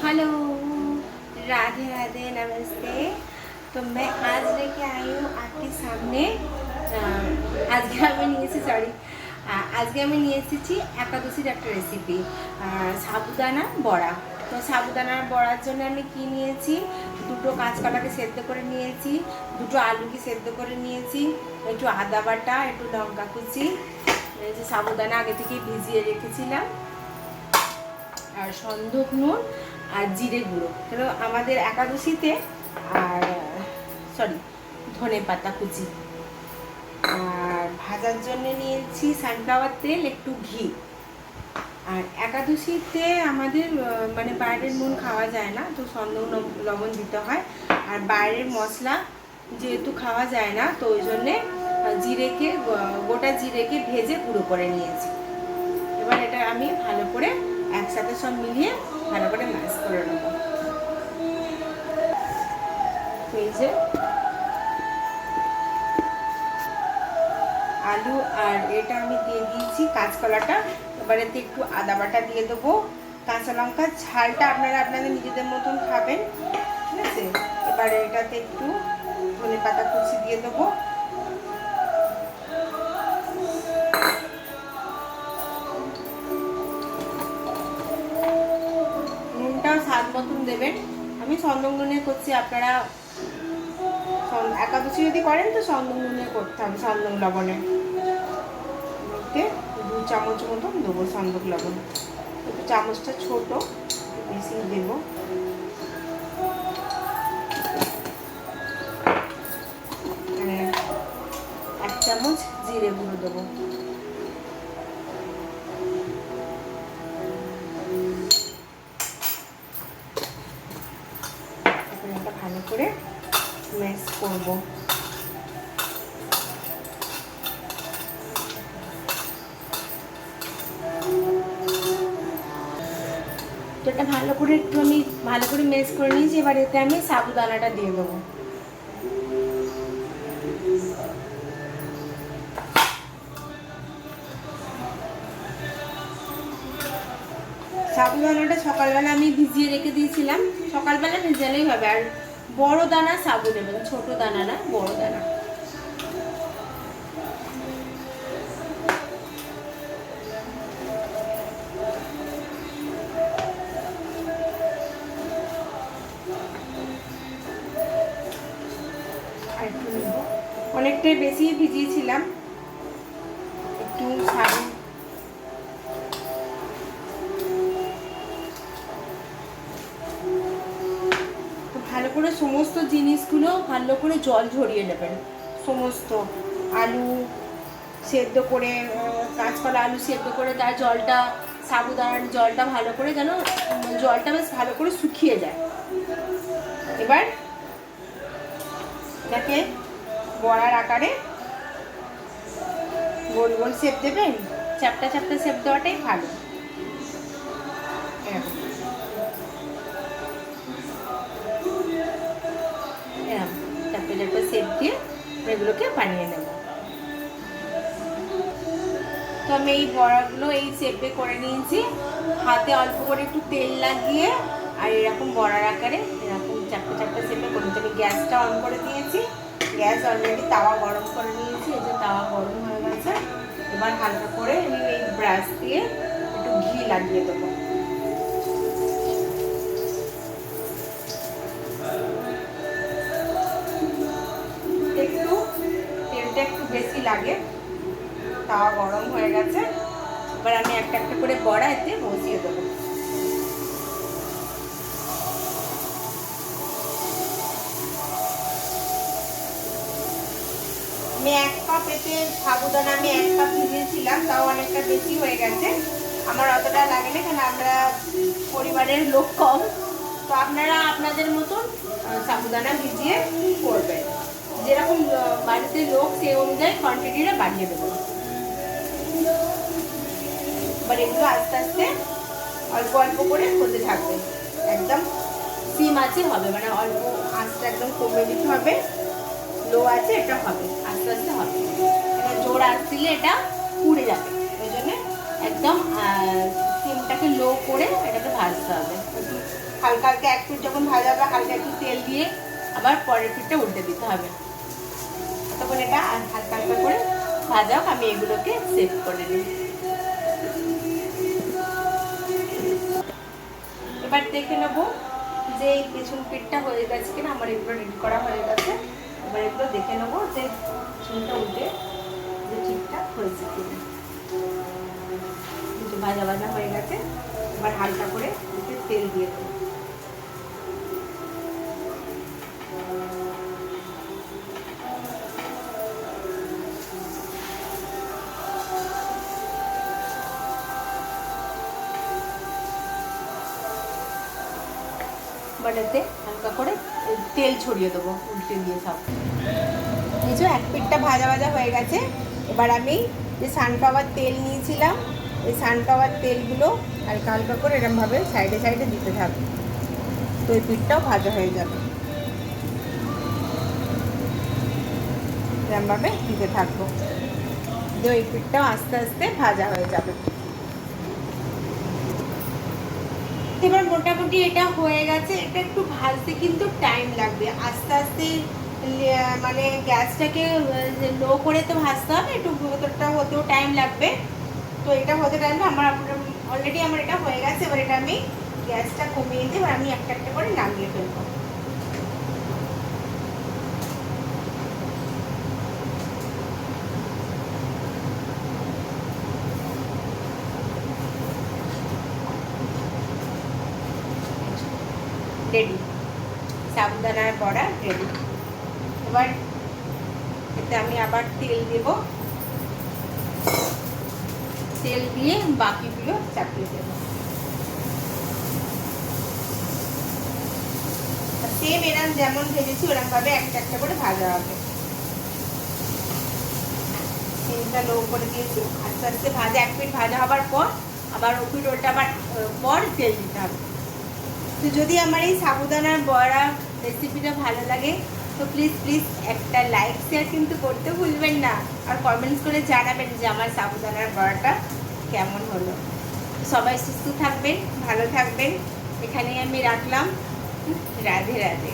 Hello, Radhe Radhe, नमस्ते। तो मैं आज लेके आई हूँ आपके सामने আজকে আমি নিয়েছি আজকে আমি নিয়ে এসেছি একাদশীর একটা রেসিপি, সাবুদানা বড়া। তো সাবুদানার বড়ার জন্য আমি কি নিয়েছি, দুটো কাঁচকলাকে সেদ্ধ করে নিয়েছি, দুটো আলুকে সেদ্ধ করে নিয়েছি, একটু আদা বাটা, একটু লঙ্কা কুচি, এই যে সাবুদানা আগে থেকে ভিজিয়ে রেখেছিলাম, আর সন্দক নুন আর জিরে গুঁড়ো। তো আমাদের একাদশীতে, আর ধনে পাতা কুচি, আর ভাজার জন্য নিয়েছি সানফ্লাওয়ার তেল, একটু ঘি। আর একাদশীতে আমাদের মানে বাইরের নুন খাওয়া যায় না, তো সন্দক লবণ দিতে হয়। আর বাইরের মশলা যেহেতু খাওয়া যায় না, তো ওই জন্যে গোটা জিরেকে ভেজে গুঁড়ো করে নিয়েছি। এবার এটা আমি ভালো করে একসাথে সব মিলিয়ে ভালো করে ম্যাশ করে নেব। এই যে আলু আর এটা আমি দিয়ে দিয়েছি কাঁচকলাটা। এবার এতে একটু আদা বাটা দিয়ে দেবো, কাঁচা লঙ্কা, ঝালটা আপনারা আপনাদের নিজেদের মতন খাবেন, ঠিক আছে। এবার এটাতে একটু ধনে পাতা কুচি দিয়ে দেবো, নুনটাও স্বাদ মতন দেবেন। আমি সন্দক নুনে করছি, আপনারা একাদশী যদি করেন তো সন্দক নুনে করতে হবে, সন্দক লবণে। 2 চামচ মতন দেবো সন্দক লবণ, একটু চামচটা ছোট, বেশি দেবো। মানে 1 চামচ জিরে গুঁড়ো দেবো। এটা ভালো করে ম্যাশ করবো। এটা ভালো করে আমি ভালো করে ম্যাশ করে নিয়েছি। এবার এতে আমি সাবুদানাটা দিয়ে দেবো। সাবুদানাটা সকালবেলা আমি ভিজিয়ে রেখে দিয়েছিলাম, সকালবেলা ভিজালেই হবে। আর বড় দানা সাবু নেবেন, ছোট দানা না, বড় দানা। অনেকটাই বেশি ভিজিয়েছিলাম, একটু সাবু। তো ভালো করে সমস্ত জিনিসগুলো ভালো করে জল ঝরিয়ে নেবেন। সমস্ত আলু সেদ্ধ করে, কাঁচকলা আলু সেদ্ধ করে তার জলটা, সাবুদানার জলটা ভালো করে যেন জলটা বেশ ভালো করে শুকিয়ে যায়। এবার এটাকে বড়ার আকারে গোল গোল শেপ দেবেন, চ্যাপটা চ্যাপটা শেপ দেওয়াটাই ভালো। এরকম চ্যাপটা চ্যাপটা শেপ দিয়ে এগুলোকে বানিয়ে নেব। তো আমি এই বড়াগুলো এই শেপে করে নিয়েছি, হাতে অল্প করে একটু তেল লাগিয়ে, আর এরকম বড়ার আকারে এরকম চ্যাপটা চ্যাপটা শেপে করে নিচ্ছি। আমি গ্যাসটা অন করে দিয়েছি, গ্যাস অলরেডি তাওয়া গরম করে নিয়েছি। এই যে তাওয়া গরম হয়ে গেছে। এবার হালকা করে আমি এই ব্রাশ দিয়ে একটু ঘি লাগিয়ে দেবো। একটু তেলটা একটু বেশি লাগে, তাওয়া গরম হয়ে গেছে। এবার আমি একটা একটা করে বড়া এতে বসিয়ে দেবো। আমি 1 কাপ এতে সাবুদানা আমি 1 কাপ ভিজিয়েছিলাম, তাও অনেকটা বেশি হয়ে গেছে। আমার অতটা লাগে না, কারণ আমরা পরিবারের লোক কম, তো আপনারা আপনাদের মতন সাবুদানা ভিজিয়ে করবেন। যেরকম বাড়িতে লোক সেই অনুযায়ী কোয়ান্টিটিটা বাড়িয়ে দেবেন। এবার এগুলো আস্তে আস্তে অল্প অল্প করে হতে থাকবে, একদম সিম আছে হবে, মানে অল্প আঁচটা একদম কমে দিতে হবে, লো আছে এটা হবে, আস্তে আস্তে হবে। এবার জোর আঁচ দিলে এটা পুড়ে যাবে, ওই জন্য একদম সিমটাকে লো করে এটাকে ভাজতে হবে। একটু হালকা হালকা এক পিঠ যখন ভাজা হবে হালকা একটু তেল দিয়ে আবার পরের পিঠটা উল্টে দিতে হবে। তখন এটা হালকা হালকা করে ভাজা হোক, আমি এগুলোকে সেভ করে নিই। এবার দেখে নেবো যে এই পেছন পিঠটা হয়ে গেছে কিনা। আমার এগুলো রেডি করা হয়ে গেছে। এবার এগুলো দেখে নেবো যে পেছনটা উল্টে যে ঠিকঠাক হয়েছে কিনা। একটু ভাজা ভাজা হয়ে গেছে। এবার হালকা করে তেল দিয়ে দেবো। বাটাতে হালকা করে তেল ছড়িয়ে দেবো উল্টে দিয়ে সব। এই যে এক পিঠটা ভাজা ভাজা হয়ে গেছে। এবার আমি যে সানফ্লাওয়ার তেল নিয়েছিলাম এই সানফ্লাওয়ার তেলগুলো হালকা হালকা করে এরকমভাবে সাইডে সাইডে দিতে থাকবো। তো এই পিঠটাও ভাজা হয়ে যাবে। এরকমভাবে দিতে থাকবো, তো এই পিঠটাও আস্তে আস্তে ভাজা হয়ে যাবে। এবার মোটামুটি এটা হয়ে গেছে। এটা একটু ভাজতে কিন্তু টাইম লাগবে, আস্তে আস্তে মানে গ্যাসটাকে লো করে তো ভাজতে হবে, একটু ভেতরটা হতেও টাইম লাগবে। তো এটা হতে টাইম আমার অলরেডি আমার এটা হয়ে গেছে। এবার এটা আমি গ্যাসটা কমিয়ে দিয়ে এবার আমি একটা একটা করে নামিয়ে ফেলবো। রেডি, সাবুদানার বড়া রেডি। এবার এতে আমি আবার তেল দেব, তেল দিয়ে বাকিগুলো চাপিয়ে দেবো। সেম এরকম যেমন ভেজেছি ওরকম ভাবে একটা একটা করে ভাজা হবে। তেলটা লো করে দিয়েছি, আস্তে আস্তে ভাজা এক পিঠ ভাজা হবার পর আবার ও পিঠ ওল্টাবার পর তেল দিতে হবে। তো যদি আমার এই সাবুদানার বড়া রেসিপিটা ভালো লাগে তো প্লিজ প্লিজ একটা লাইক শেয়ার কিন্তু করতে ভুলবেন না, আর কমেন্টস করে জানাবেন যে আমার সাবুদানার বড়াটা কেমন হলো। সবাই সুস্থ থাকবেন, ভালো থাকবেন। এখানেই আমি রাখলাম। রাধে রাধে।